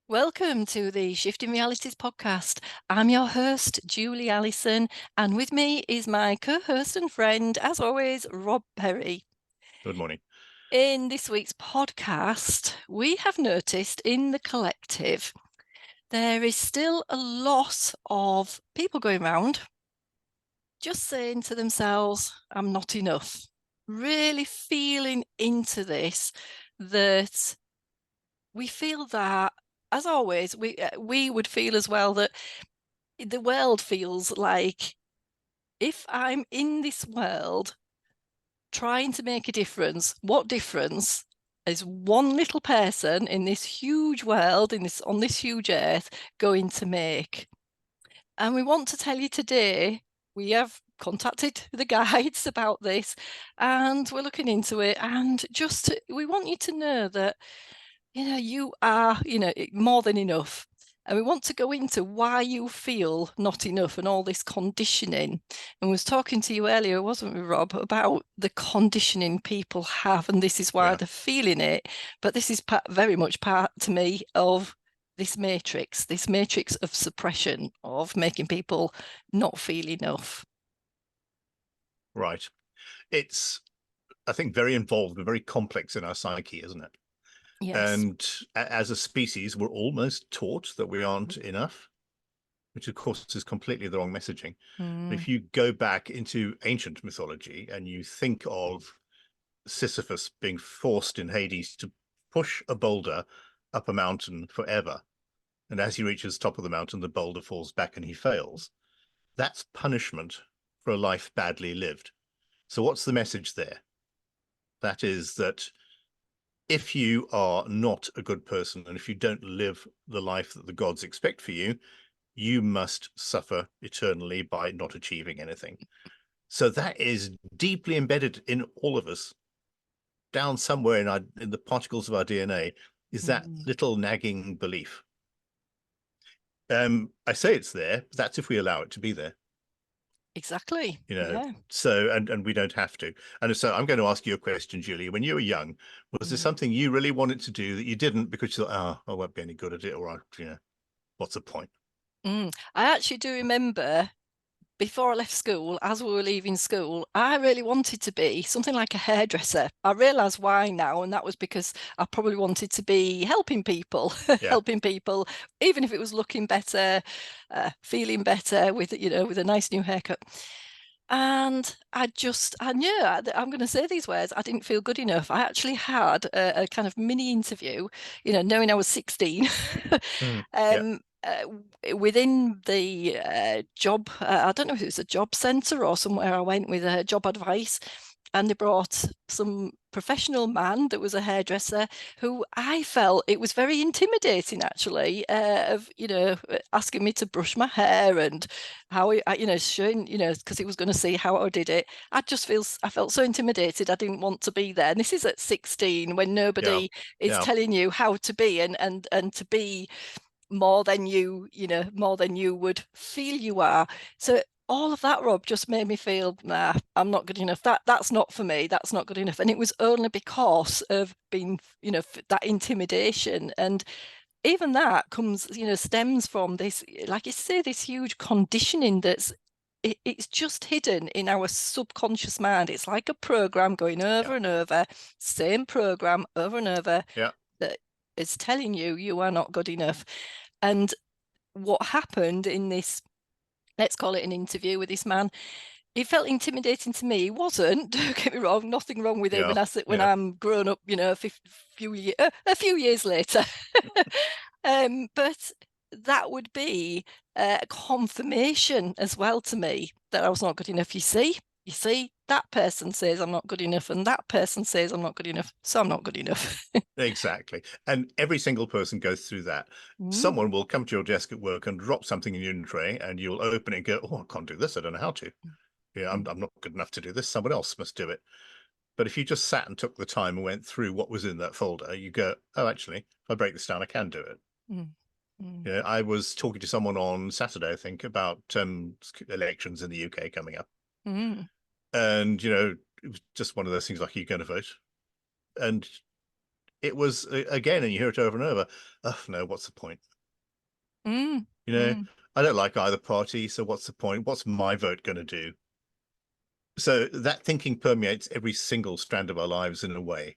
Welcome to the Shifting Realities podcast. I'm your host, Julie Allison, and with me is my co-host and friend, as always, Rob Perry. Good morning. In this week's podcast, we have noticed in the collective there is still a lot of people going around just saying to themselves, I'm not enough. Really feeling into this, that we feel that, as always, we would feel as well that the world feels like if I'm in this world trying to make a difference, what difference is one little person in this huge world, on this huge earth, going to make? And we want to tell you today, we have contacted the guides about this and we're looking into it, and we want you to know that you are, more than enough. And we want to go into why you feel not enough and all this conditioning. And we was talking to you earlier, wasn't we, Rob, about the conditioning people have, and this is why Yeah, they're feeling it. But this is very much part to me of this matrix of suppression, of making people not feel enough. right. It's, I think, very involved and very complex in our psyche, isn't it? Yes. And as a species, we're almost taught that we aren't enough, which of course is completely the wrong messaging. But Mm. if you go back into ancient mythology and you think of Sisyphus being forced in Hades to push a boulder up a mountain forever, and as he reaches the top of the mountain, the boulder falls back and he fails, that's punishment for a life badly lived. So what's the message there? That is that if you are not a good person and if you don't live the life that the gods expect for you, you must suffer eternally by not achieving anything. So that is deeply embedded in all of us, down somewhere in the particles of our DNA, is that Mm. little nagging belief. I say it's there, but that's if we allow it to be there. Exactly. Yeah. So and we don't have to. And so I'm going to ask you a question, Julie. When you were young, was there Mm. something you really wanted to do that you didn't because you thought, oh, I won't be any good at it, or what's the point? I actually do remember before I left school, as we were leaving school, I really wanted to be something like a hairdresser. I realise why now, and that was because I probably wanted to be helping people, Yeah, helping people, even if it was looking better, feeling better with with a nice new haircut. And I knew I'm going to say these words. I didn't feel good enough. I actually had a kind of mini interview, knowing I was 16. yeah, Within the job, I don't know if it was a job centre or somewhere I went with job advice, and they brought some professional man that was a hairdresser who I felt it was very intimidating actually, of asking me to brush my hair and how showing because he was going to see how I did it. I felt so intimidated. I didn't want to be there. And this is at 16 when yeah, nobody is yeah, telling you how to be, and to be more than more than you would feel you are. So all of that, Rob, just made me feel, nah, I'm not good enough. That's not for me. That's not good enough. And it was only because of being, that intimidation. And even that comes, stems from this, like you say, this huge conditioning it's just hidden in our subconscious mind. It's like a program going yeah, over and over, same program over and over, yeah, that is telling you you are not good enough. And what happened in this, let's call it an interview with this man, it felt intimidating to me. He wasn't, don't get me wrong, nothing wrong with him. yeah, And I said, when yeah, I'm grown up, a few years later. But that would be a confirmation as well to me that I was not good enough. You see, that person says I'm not good enough, and that person says I'm not good enough, so I'm not good enough. exactly. And every single person goes through that. Mm. Someone will come to your desk at work and drop something in your tray, and you'll open it and go, "Oh, I can't do this. I don't know how to. Yeah, Mm. I'm not good enough to do this. Someone else must do it." But if you just sat and took the time and went through what was in that folder, you go, oh, actually, if I break this down, I can do it. Mm. Mm. I was talking to someone on Saturday, I think, about elections in the UK coming up. Mm. And, it was just one of those things like, are you going to vote? And it was again, and you hear it over and over. Oh no, what's the point? Mm, You know, mm. I don't like either party, so what's the point? What's my vote going to do? So that thinking permeates every single strand of our lives in a way,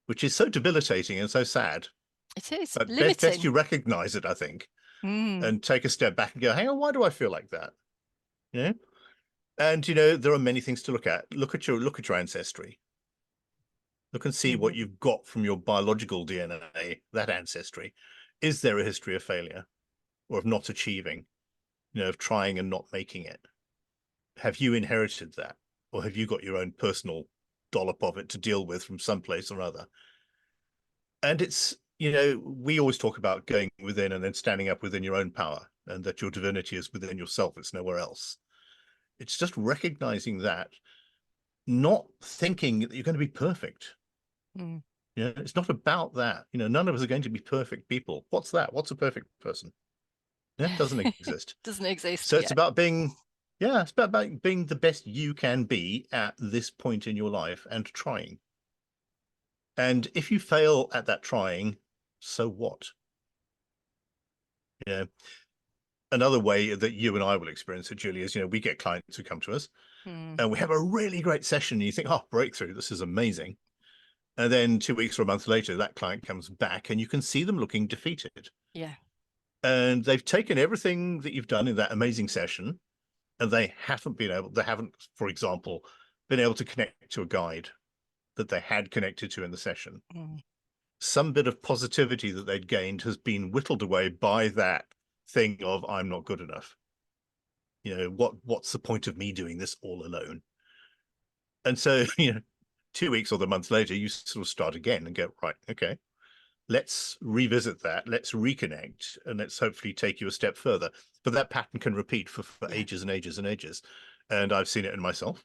which is so debilitating and so sad. It is But best limiting. you recognize it, I think, Mm, and take a step back and go, hang on, why do I feel like that? You know? And you know, there are many things to look at. Look at your ancestry. Look and see what mm. you've got from your biological DNA, that ancestry. Is there a history of failure or of not achieving, of trying and not making it? Have you inherited that? Or have you got your own personal dollop of it to deal with from someplace or other? And we always talk about going within and then standing up within your own power, and that your divinity is within yourself, it's nowhere else. It's just recognizing that, not thinking that you're going to be perfect. Mm. It's not about that. None of us are going to be perfect people. What's that? What's a perfect person? Yeah, it doesn't exist. Doesn't exist So it's yet. about being the best you can be at this point in your life and trying. And if you fail at that trying, so what? You know, Another way that you and I will experience it, Julie, is, we get clients who come to us Mm. and we have a really great session. And you think, oh, breakthrough, this is amazing. And then 2 weeks or a month later, that client comes back and you can see them looking defeated. Yeah. And they've taken everything that you've done in that amazing session, and they haven't, for example, been able to connect to a guide that they had connected to in the session. Mm. Some bit of positivity that they'd gained has been whittled away by that thing of, I'm not good enough. What's the point of me doing this all alone? And so, 2 weeks or the month later, you sort of start again and go, right, okay, let's revisit that, let's reconnect, and let's hopefully take you a step further. But that pattern can repeat for Yeah. ages and ages and ages. And I've seen it in myself.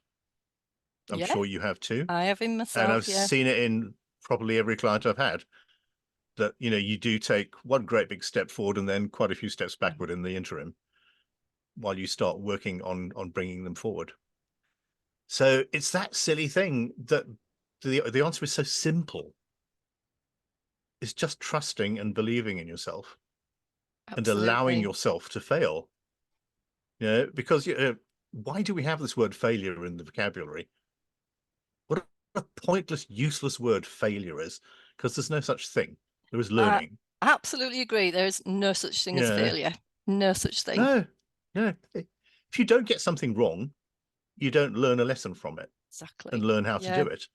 I'm Yeah. sure you have too. I have in And I've myself. Yeah. seen it in probably every client I've had, that, you do take one great big step forward and then quite a few steps Mm. backward in the interim while you start working on bringing them forward. So it's that silly thing that the answer is so simple. It's just trusting and believing in yourself and allowing Absolutely. yourself to fail. Because why do we have this word failure in the vocabulary? What a pointless, useless word failure is, because there's no such thing. There is I learning. absolutely agree. There is no such thing as Yeah. failure. No such thing. No, no. If you don't get something wrong, you don't learn a lesson from it and Exactly. learn how to Yeah. do it.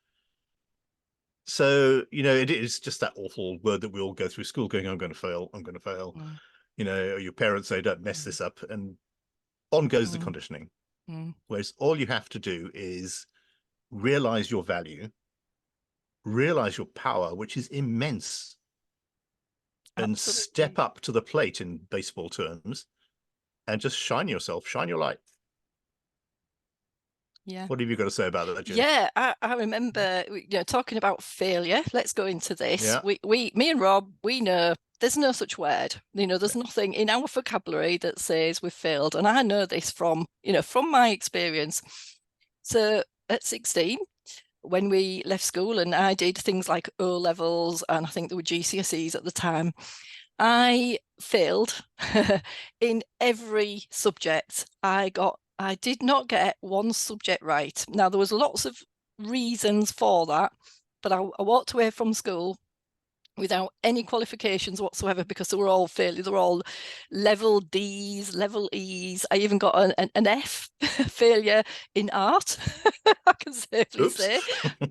So, it is just that awful word that we all go through school going, I'm going to fail, I'm going to fail. Mm. Your parents say, don't mess Mm. this up. And on goes the Mm. conditioning. Mm. Whereas all you have to do is realize your value, realize your power, which is immense, and step Absolutely. up to the plate in baseball terms, and just shine yourself, shine your light. Yeah. What have you got to say about that, Julie? Yeah, I remember, talking about failure. Let's go into this. Yeah. Me and Rob, we know there's no such word. Yeah. There's nothing in our vocabulary that says we've failed. And I know this from my experience. So at 16, when we left school and I did things like O levels, and I think there were GCSEs at the time, I failed in every subject. I did not get one subject right. Now, there was lots of reasons for that, but I walked away from school without any qualifications whatsoever, because they were all failure. They were all level D's, level E's. I even got an F failure in art. I can safely Oops. say,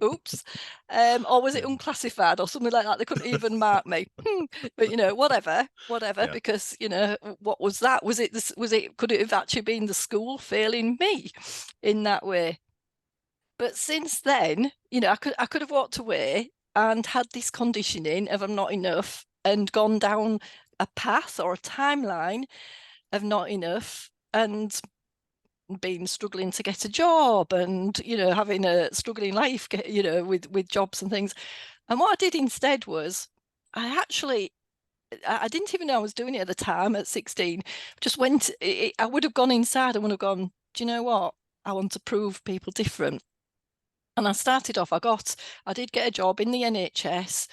oops. Or was it unclassified or something like that? They couldn't even mark me. But whatever. Yeah. Because what was that? Was it? Was it? Could it have actually been the school failing me in that way? But since then, I could have walked away and had this conditioning of I'm not enough, and gone down a path or a timeline of not enough, and been struggling to get a job, and having a struggling life, with jobs and things. And what I did instead was, I didn't even know I was doing it at the time at 16. Just went, I would have gone inside and would have gone, do you know what? I want to prove people different. And I started off, I did get a job in the NHS,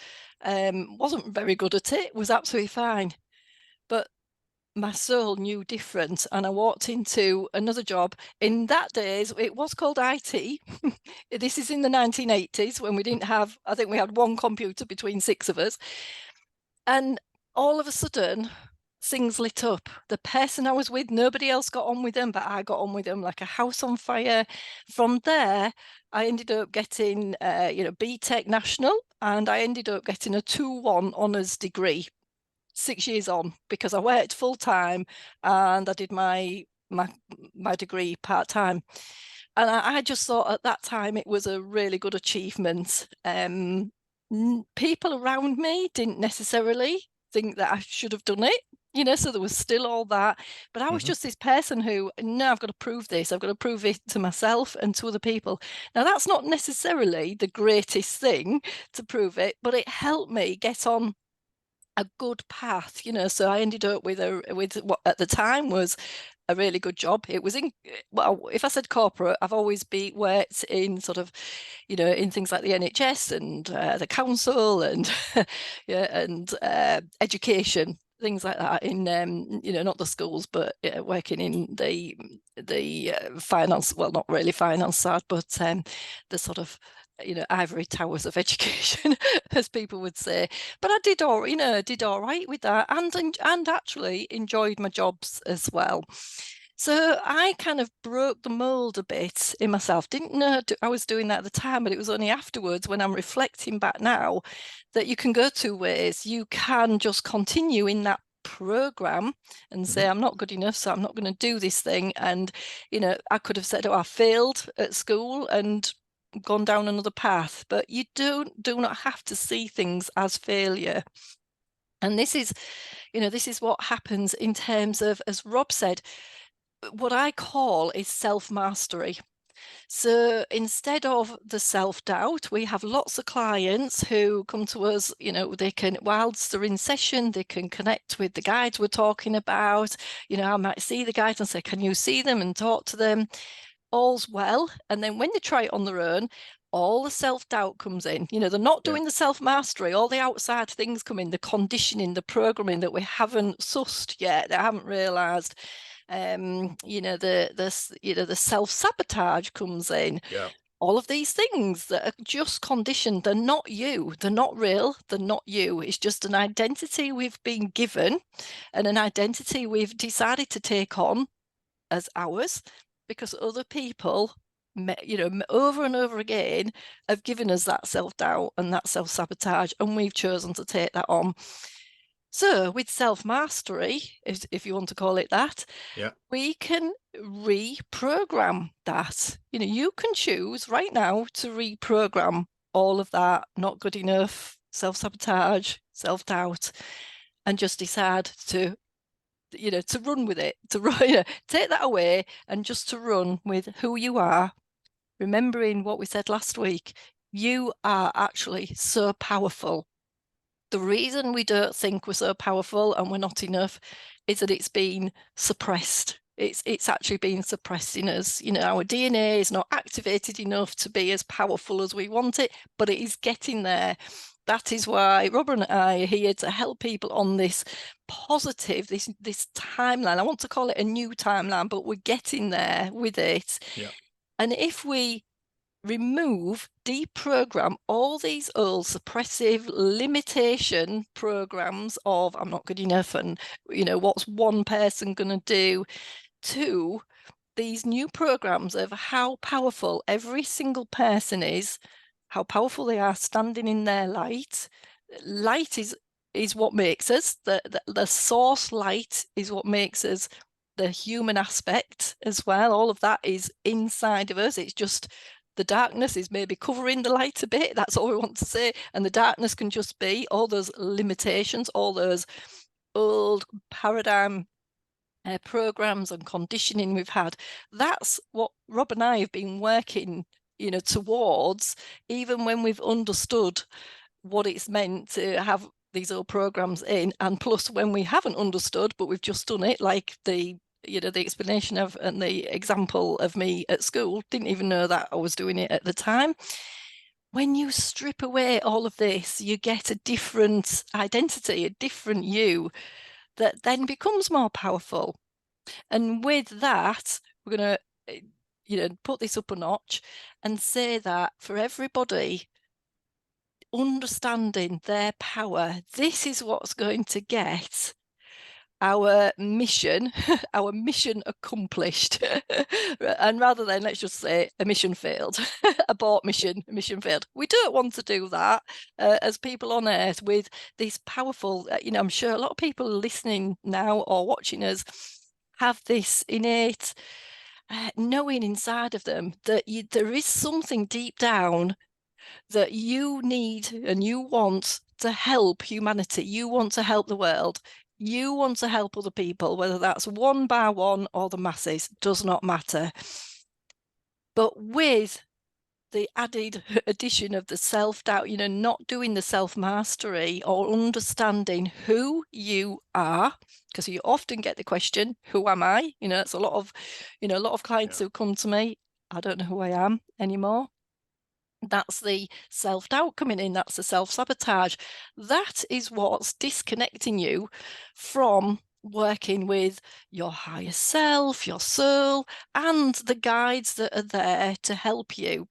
wasn't very good at it, was absolutely fine. But my soul knew different, and I walked into another job. In that days, it was called IT. This is in the 1980s when we didn't have, I think we had one computer between six of us. And all of a sudden, things lit up. The person I was with, nobody else got on with them, but I got on with them like a house on fire. From there, I ended up getting, BTEC National, and I ended up getting a 2-1 honours degree 6 years on, because I worked full time and I did my degree part time. And I just thought at that time it was a really good achievement. People around me didn't necessarily think that I should have done it, so there was still all that. But I was just this person who, no, I've got to prove this. I've got to prove it to myself and to other people. Now, that's not necessarily the greatest thing to prove it, but it helped me get on a good path, so I ended up with what at the time was a really good job. It was in, well, if I said corporate, I've always worked in sort of, in things like the NHS and the council and and education, things like that, in not the schools, but working in the finance, well, not really finance side, but the sort of ivory towers of education, as people would say. But I did all right with that, and actually enjoyed my jobs as well. So I kind of broke the mold a bit in myself. Didn't know I was doing that at the time, but it was only afterwards, when I'm reflecting back now, that you can go two ways. You can just continue in that program and say, I'm not good enough, so I'm not going to do this thing. And I could have said, oh, I failed at school and gone down another path. But you do not have to see things as failure. And this is what happens in terms of, as Rob said, what I call is self-mastery. So instead of the self-doubt, we have lots of clients who come to us, they can, whilst they're in session, they can connect with the guides we're talking about. I might see the guides and say, can you see them, and talk to them. All's well. And then when they try it on their own, all the self-doubt comes in. They're not doing the self-mastery. All the outside things come in, the conditioning, the programming that we haven't sussed yet, that I haven't realized. The self-sabotage comes in. Yeah. All of these things that are just conditioned. They're not you. They're not real. They're not you. It's just an identity we've been given, and an identity we've decided to take on as ours, because other people, over and over again, have given us that self-doubt and that self-sabotage, and we've chosen to take that on. So with self-mastery, if you want to call it that, we can reprogram that. You can choose right now to reprogram all of that not good enough, self-sabotage, self-doubt, and just decide to run with it, take that away, and just to run with who you are, remembering what we said last week. You are actually so powerful. The reason we don't think we're so powerful and we're not enough is that it's been suppressed. It's actually been suppressed in us. Our DNA is not activated enough to be as powerful as we want it, but it is getting there. That is why Robert and I are here to help people on this positive, this timeline. I want to call it a new timeline, but we're getting there with it. Yeah. And if we deprogram all these old suppressive limitation programs of I'm not good enough, and what's one person going to do, to these new programs of how powerful every single person is, how powerful they are standing in their light. Light is what makes us, the source light is what makes us, the human aspect as well. All of that is inside of us. It's just the darkness is maybe covering the light a bit. That's all we want to say. And the darkness can just be all those limitations, all those old paradigm programs and conditioning we've had. That's what Rob and I have been working, towards, even when we've understood what it's meant to have these old programs in, and plus when we haven't understood, but we've just done it, like the the explanation of and the example of me at school, didn't even know that I was doing it at the time. When you strip away all of this, you get a different identity, a different you that then becomes more powerful. And with that, we're going to, put this up a notch and say that for everybody, understanding their power, this is what's going to get our mission our mission accomplished. And rather than, let's just say, a mission failed, abort mission, mission failed, we don't want to do that as people on earth with this powerful, I'm sure a lot of people listening now or watching us have this innate knowing inside of them that there is something deep down that you need and you want to help humanity. You want to help the world. You want to help other people, whether that's one by one or the masses, does not matter. But with the added addition of the self-doubt, not doing the self-mastery or understanding who you are, because you often get the question, who am I? It's a lot of clients who come to me, I don't know who I am anymore. That's the self-doubt coming in. That's the self-sabotage. That is what's disconnecting you from working with your higher self, your soul, and the guides that are there to help you.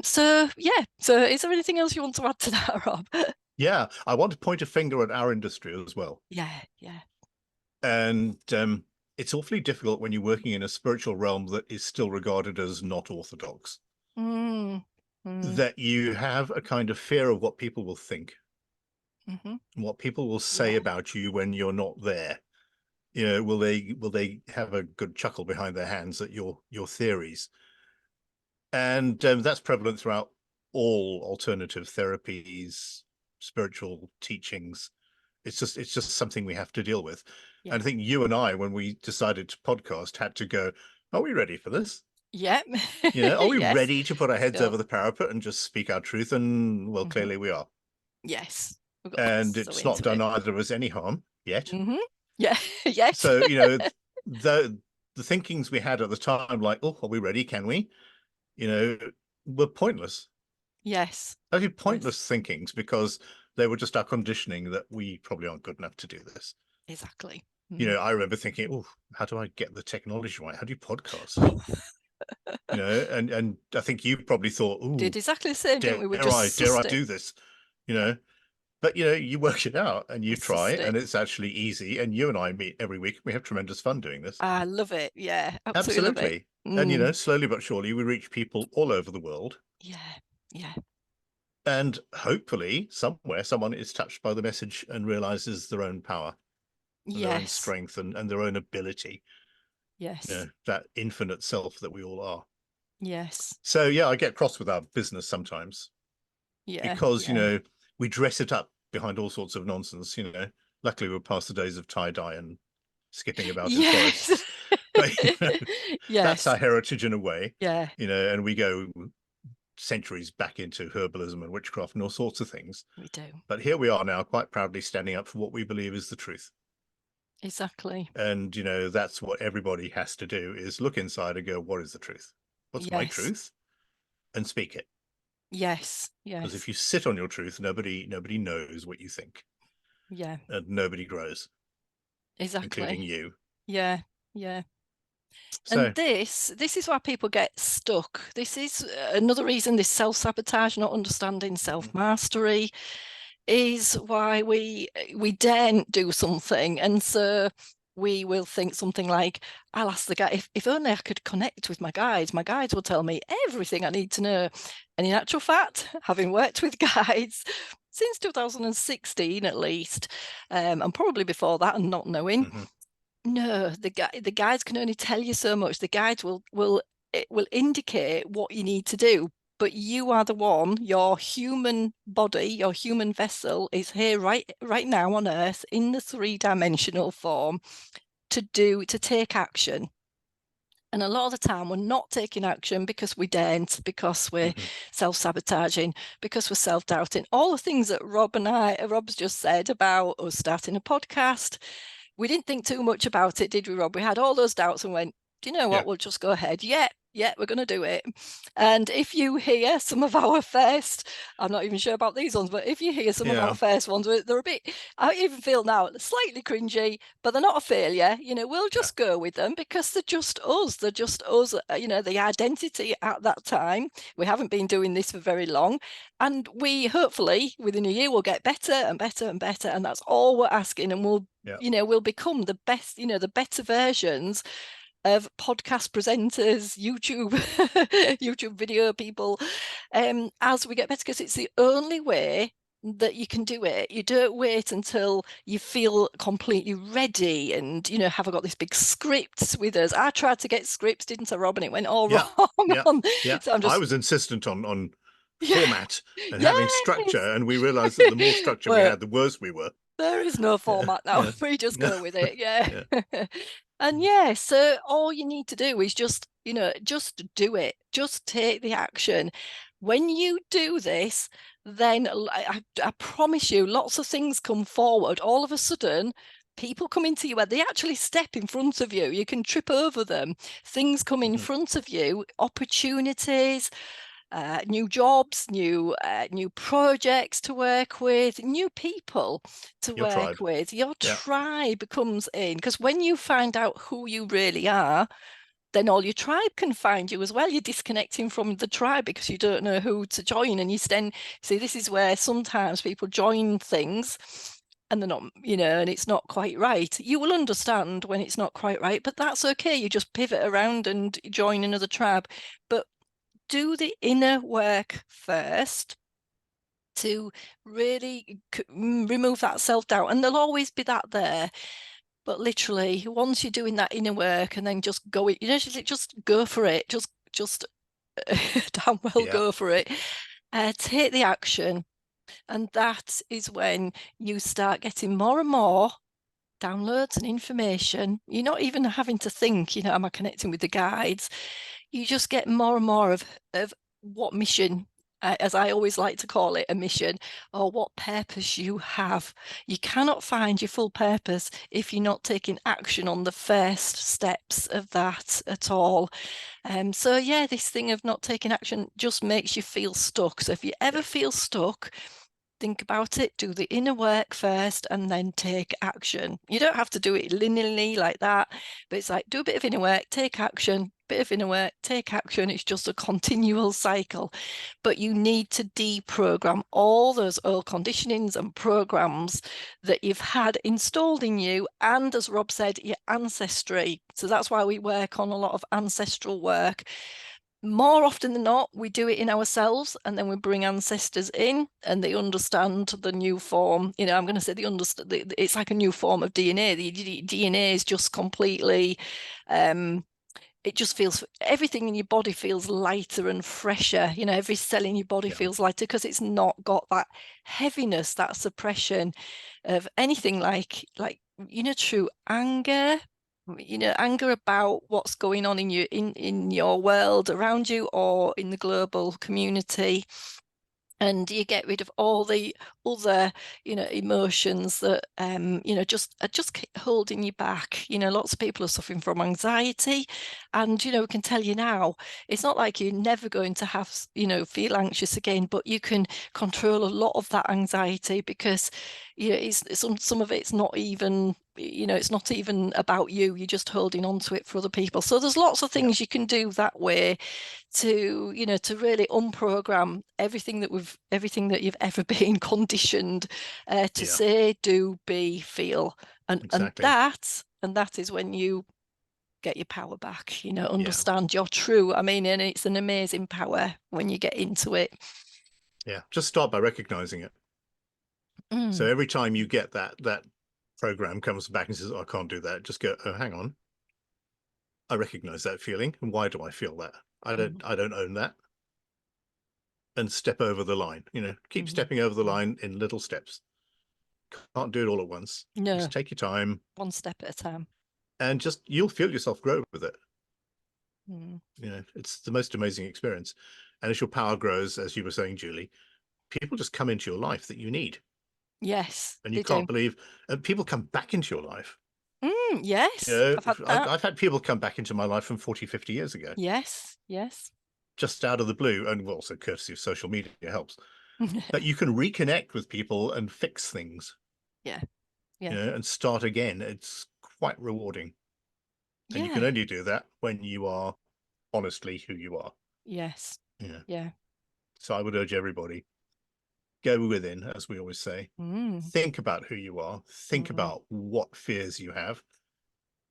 So is there anything else you want to add to that, Rob? Yeah, I want to point a finger at our industry as well. Yeah. And it's awfully difficult when you're working in a spiritual realm that is still regarded as not orthodox. That you have a kind of fear of what people will think, what people will say about you when you're not there. Will they have a good chuckle behind their hands at your theories? And that's prevalent throughout all alternative therapies, spiritual teachings. It's just something we have to deal with. Yeah. And I think you and I, when we decided to podcast, had to go, are we ready for this? Yeah. Are we ready to put our heads over the parapet and just speak our truth? And well, clearly we are. Yes. And it's not done either of us any harm yet. Yeah. Yes. So, the thinkings we had at the time, like, oh, are we ready? Can we? Were pointless. Yes. Actually, pointless thinkings, because they were just our conditioning that we probably aren't good enough to do this. Exactly. I remember thinking, oh, how do I get the technology right? How do you podcast? And I think you probably thought, oh, did exactly the same, didn't we? Dare I do this? But you work it out and you try, and it's actually easy. And you and I meet every week. We have tremendous fun doing this. I love it. Yeah, absolutely. And slowly but surely we reach people all over the world. Yeah. And hopefully somewhere someone is touched by the message and realizes their own power, their own strength, and their own ability. Yes. That infinite self that we all are. Yes. So I get cross with our business sometimes. Yeah. Because we dress it up behind all sorts of nonsense. Luckily we're past the days of tie-dye and skipping about in forests. But that's our heritage in a way. Yeah. And we go centuries back into herbalism and witchcraft and all sorts of things. We do. But here we are now, quite proudly standing up for what we believe is the truth. Exactly. And that's what everybody has to do, is look inside and go, what is the truth? What's my truth? And speak it. Yes. Because if you sit on your truth, nobody knows what you think. Yeah. And nobody grows. Exactly. Including you. Yeah. So, and this is why people get stuck. This is another reason, this self-sabotage, not understanding self-mastery, is why we daren't do something. And so we will think something like, I'll ask the guide, if only I could connect with my guides will tell me everything I need to know. And in actual fact, having worked with guides since 2016 at least, and probably before that and not knowing, no, the guides can only tell you so much. The guides will indicate what you need to do, but you are the one. Your human body, your human vessel, is here right now on Earth in the 3-dimensional form to take action. And a lot of the time, we're not taking action because we daren't, because we're self-sabotaging, because we're self-doubting. All the things that Rob's just said about us starting a podcast. we didn't think too much about it, did we, Rob? We had all those doubts and went, do you know what? Yeah. We'll just go ahead. Yeah, we're going to do it. And if you hear some of our first, I'm not even sure about these ones, but if you hear some of our first ones, they're a bit, I even feel now slightly cringy, but they're not a failure. We'll just go with them because they're just us. They're just us, the identity at that time. We haven't been doing this for very long. And we hopefully within a year will get better and better and better. And that's all we're asking. And we'll become the best, the better versions of podcast presenters, YouTube video people, as we get better, because it's the only way that you can do it. You don't wait until you feel completely ready and have I got this big script with us. I tried to get scripts, didn't I, Rob? And it went all wrong. Yeah. So I was insistent on yeah, format and having yes. structure, and we realized that the more structure we Well, had, the worse we were. there is no Yeah. format now. Yeah. We just go with it. Yeah. Yeah. And yeah, so all you need to do is just do it. Just take the action. When you do this, then I promise you, lots of things come forward. All of a sudden, people come into you where they actually step in front of you. You can trip over them. Things come in front of you, opportunities, new jobs, new projects to work with, new people to Your work tribe. with. Your Yeah. tribe comes in because when you find out who you really are, then all your tribe can find you as well. You're disconnecting from the tribe because you don't know who to join, and you then see this is where sometimes people join things and they're not, and it's not quite right. You will understand when it's not quite right, but that's okay. You just pivot around and join another tribe. But do the inner work first to really remove that self-doubt, and there'll always be that there, but literally once you're doing that inner work and then just go it, just go for it, just damn well Yeah. go for it, take the action, and that is when you start getting more and more downloads and information. You're not even having to think, am I connecting with the guides? You just get more and more of what mission, as I always like to call it, a mission, or what purpose you have. You cannot find your full purpose if you're not taking action on the first steps of that at all. So yeah, this thing of not taking action just makes you feel stuck. So if you ever feel stuck, think about it, do the inner work first, and then take action. You don't have to do it linearly like that, but it's like do a bit of inner work, take action, bit of inner work, take action. It's just a continual cycle. But you need to deprogram all those old conditionings and programs that you've had installed in you, and as Rob said, your ancestry. So that's why we work on a lot of ancestral work. More often than not, we do it in ourselves, and then we bring ancestors in and they understand the new form. I'm going to say it's like a new form of DNA. The DNA is just completely, it just feels, everything in your body feels lighter and fresher. Every cell in your body Yeah. feels lighter because it's not got that heaviness, that suppression of anything like true anger, anger about what's going on in your world around you or in the global community. And you get rid of all the other, emotions that, just are just holding you back. Lots of people are suffering from anxiety, and we can tell you now, it's not like you're never going to have, feel anxious again, but you can control a lot of that anxiety because, it's some of it's not even. It's not even about you. You're just holding on to it for other people. So there's lots of Yeah. things you can do that way to to really unprogram everything that you've ever been conditioned to Yeah. say, do, be, feel, and Exactly. that is when you get your power back, Yeah. understand your true, I mean, and it's an amazing power when you get into it. Yeah. Just start by recognizing it. So Mm. every time you get that program comes back and says, oh, I can't do that, just go, oh, hang on. I recognize that feeling. And why do I feel that? Mm. I don't own that. And step over the line. Keep Mm. stepping over the line in little steps. Can't do it all at once. No, Just take your time, one step at a time. and just you'll feel yourself grow with it. Mm. It's the most amazing experience. And as your power grows, as you were saying, Julie, people just come into your life that you need. Yes, And you they can't do. believe, and people come back into your life Yes, I've had that. I've had people come back into my life from 40, 50 years ago, Yes, yes. just out of the blue, and also courtesy of social media helps. That you can reconnect with people and fix things, Yeah, yeah, and start again. It's quite rewarding. And you can yeah, only do that when you are honestly who you are. yes, Yeah. yeah. So I would urge everybody, go within, as we always say. Mm, Think about who you are, think mm, about what fears you have,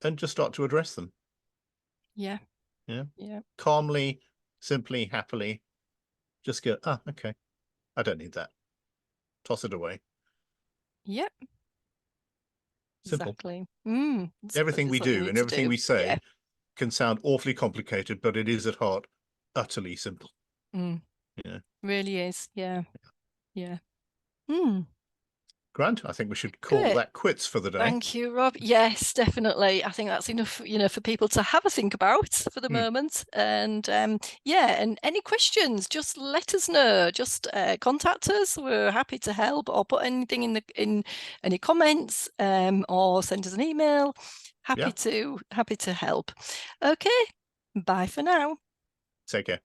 and just start to address them. yeah, Yeah. yeah, Calmly, simply, happily. Just go, okay, I don't need that. Toss it away. yeah, Simple. exactly. Everything we It's what you do need and to everything do. we Yeah. say can sound awfully complicated, but it is at heart utterly simple. Mm, Yeah. really is. Yeah, yeah. Mm, Grant, I think we should call great. that quits for the day. Thank you, Rob. Yes, definitely. I think that's enough, for people to have a think about for the Hmm. moment. And yeah, and any questions, just let us know. Just contact us. We're happy to help, or put anything in any comments, or send us an email. Yeah. Happy to help. Okay. Bye for now. Take care.